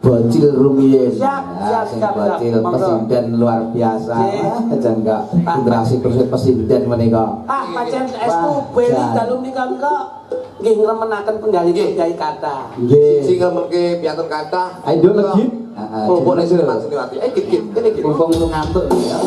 bocil rumiyin. Siap, bocil presiden luar biasa. Jangka generasi presiden menika. Pancen estu beli dalu menika kok nggih ngremenaken penggali kata. Nggih. Sing ngremenke piantun kata. Ayo legit. Boleh Seniman Seniwati. Git kene git. Mumpung lu ngantuk ya.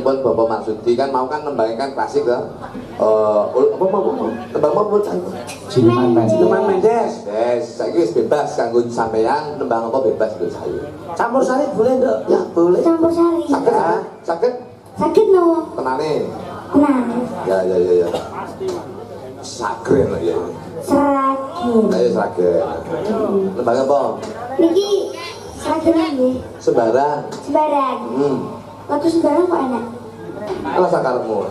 Bapak Marsudi kan mau kan nembangkan klasik ke tembang apa Cineman Mendes. Saya wis bebas kanggo sampean nembang apa bebas lho saya. Campur sari boleh Nduk? Ya boleh. Campur sari. Sakit? Sakit no. Tenane. Tenang. Ya. Sagren lah ya. Seragen. Ayo seragen. Nembang apa? Niki seragen lagi. Sembarang. Sembarang. Lagu sembarang kok enak. Alah sakarepmu.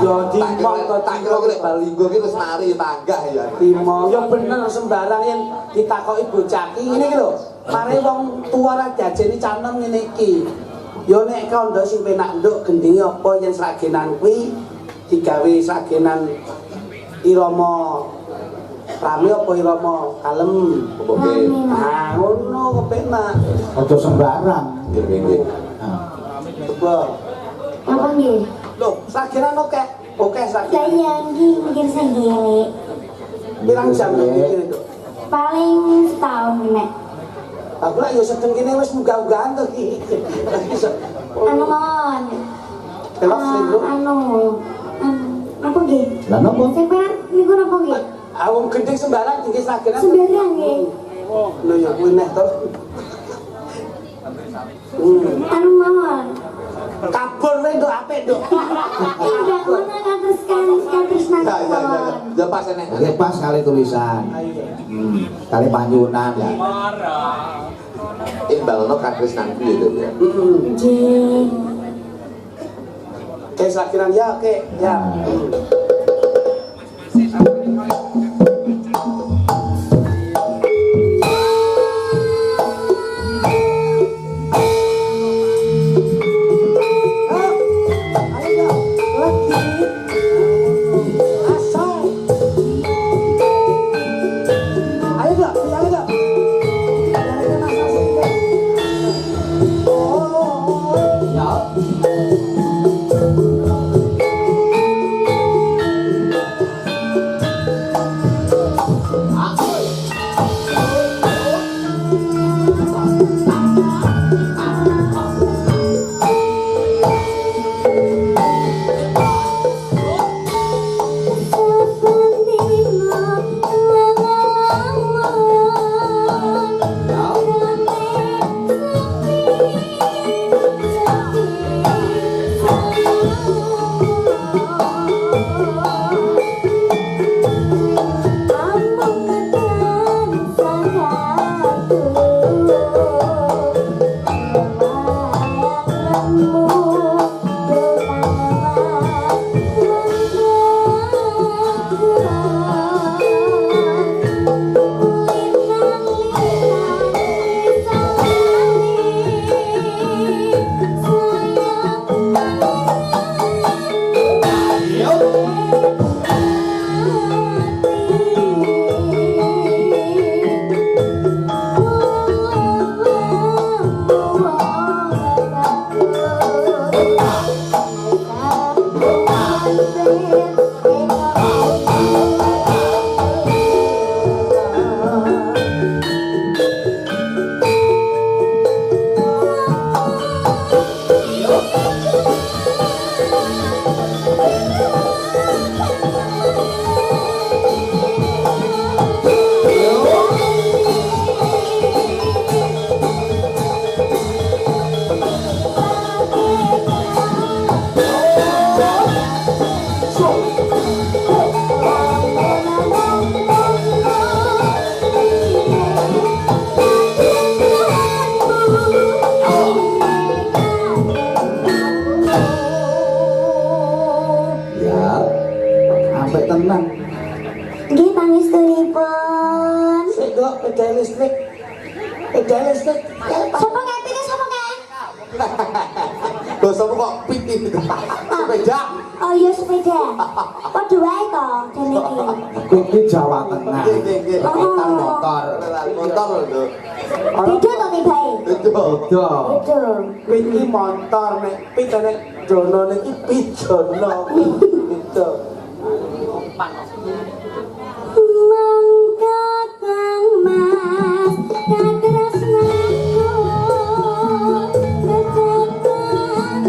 Yo timong to Tak kira nek balinggo ki wis mari tanggah ya. timong. Yo bener sembarang yen ditakoki bocah iki ngene iki lho. Mare wong tuwa ra diajeni canem ngene iki. Yo nek kandha sing penak nduk gendinge apa yen sragenan kuwi digawe sragenan irama rame apa irama kalem. Oke. Ah ngono kepenak. Aja sembarang. Nggih. Coba. Apa nggih? Loh, sragenan oke sragenan. Lah iya nggih mikir sendiri. Pirang jam mikir itu? Paling setahun nek. Aku lah yo sedeng kene wis munggah-munggahan to iki. Anu mon. Telok lho. Anu. Apa nggih? Lah napa? Sing penak niku napa nggih? Awong gending sembarang tinggi sragenan. Sembarang nggih. Lho ya kuwi neh to. Anu mon. Kabur wae nduk apik nduk. Indah mana kados nang. Ya pas enek. Nggih pas kali tulisan. Kali panyunan ya. Imbalno katresnanku ya Dok ya. Nggih. Kayak sragenan ya oke ya. apik tenan. Nggih pangestunipun. Sik kok beda listrik. Beda listrik. Sapa ngerti sapa kae? Loh, sama kok pitin sepeda. Oh iya sepeda. Padha wae to dene iki. Kuwi Jawa Tengah. Nggih. Angkutan motor. Motor lho. Beda to tibae. Itu. Beda. Beda. Iki motor nek pit nek dono niki pidono. Gitu. Mangga kang mas katresnaku ketekan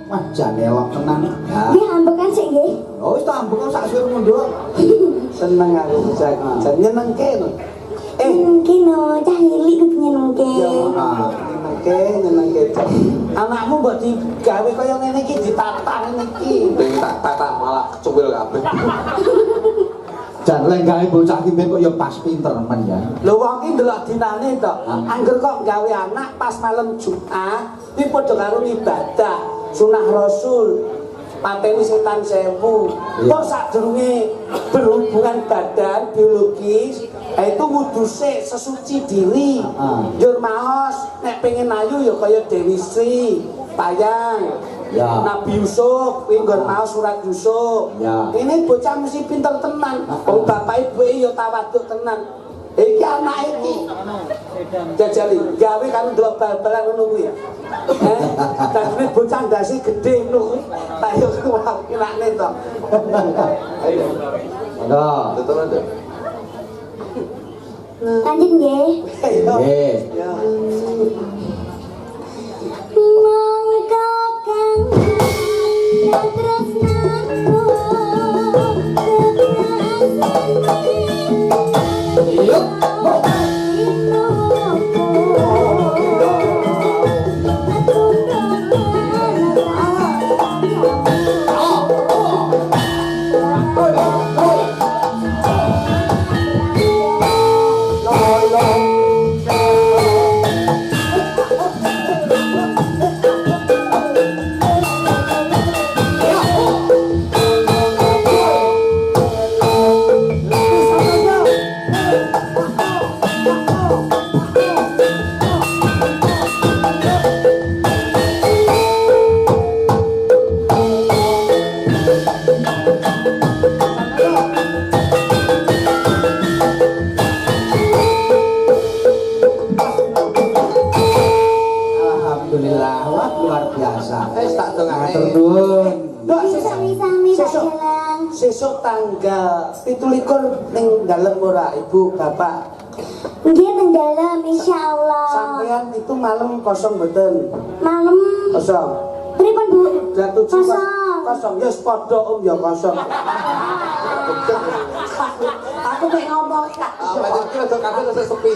Wah, jane elok tenan. Ya. Nggih ambekan sik nggih. Oh, wis tak ambek sak sir mundur. Seneng aku bocah iki. Jan nyenengke lho. Mungkin cah cilik kudu nyenengke. Ah. Nyenengke. Anakmu mbok digawe kaya ngene iki ditatang ngene iki. Ning tak tata malah kecuwil kabeh. Jan lenggahe bocah iki kok ya pas pinter men ya. Lho wong iki ndelok dinane to. Angger kok gawe anak pas malam Jumat, iki padha karo ibadah sunah Rasul. Pateni setan 1000. Kok sadurunge berhubungan badan biologis, itu wudu sik sesuci diri. Njur maos nek pengen ayu ya kaya Dewi Sri, Payang. Ya. Nabi Yusuf, kuwi nggon maos surat Yusuf. Ya. Ini bocah mesti pinter tenan. Wong bapak ibu ya tawaduk tenan. Iki anak iki. Jajali, gawe karo ndelok bal-balan ngono kuwi. Dadi bocah ndase gedhe ngono kuwi. Tak yo kilakne to. Ayo. Ada. Betul ada. Lanjut nggih. Ayo. Nggih. Ya. Mangga kang katresnaku dalam ora Ibu, Bapak? Nggih teng dalem insyaallah. Sampean itu malam kosong mboten? Malam Kosong. pripun Bu? Dan 7 Kosong. kosong. Ya padha ya kosong. Aku mek ngomong Macam kira tuh kafe terus sepi.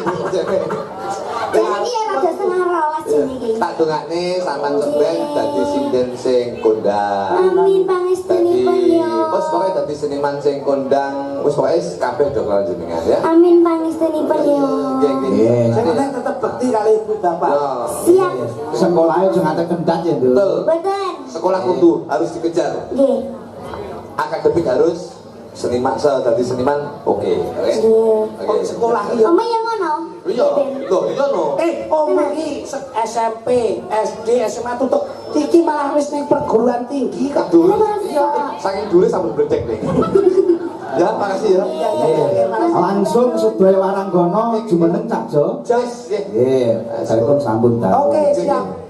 Jadi ya rada setengah rolas jene iki. Tak dongakne sampean sebenarnya dadi sinden sing kondang. Amin pangestunipun ya. Wes pokoke dadi seniman sing kondang, wis pokoke kabeh do karo jenengan ya. Amin pangestunipun ya. Nggih nggih. Nggih. Saya penting tetap bekti kali Ibu Bapak. Yo. Siap. Sekolahnya aja ngantek kendat ya, Nduk. Betul. Boten. Sekolah kudu harus dikejar. Nggih. Akademik harus seniman dadi seniman oke. Oke. Oh, sekolah iya. Oma yang ngono. Iya, lho iya no. Om iki SMP, SD, SMA tutup. Iki malah wis ning perguruan tinggi kok. Aduh. Iya, saking dulu sampai bledek nih. Ya, makasih ya. Iya, iya, iya, makasih. Langsung sedaya waranggono jumeneng Cak Jo. Jos, nggih. Nggih, sampun sambut ta. Oke, siap.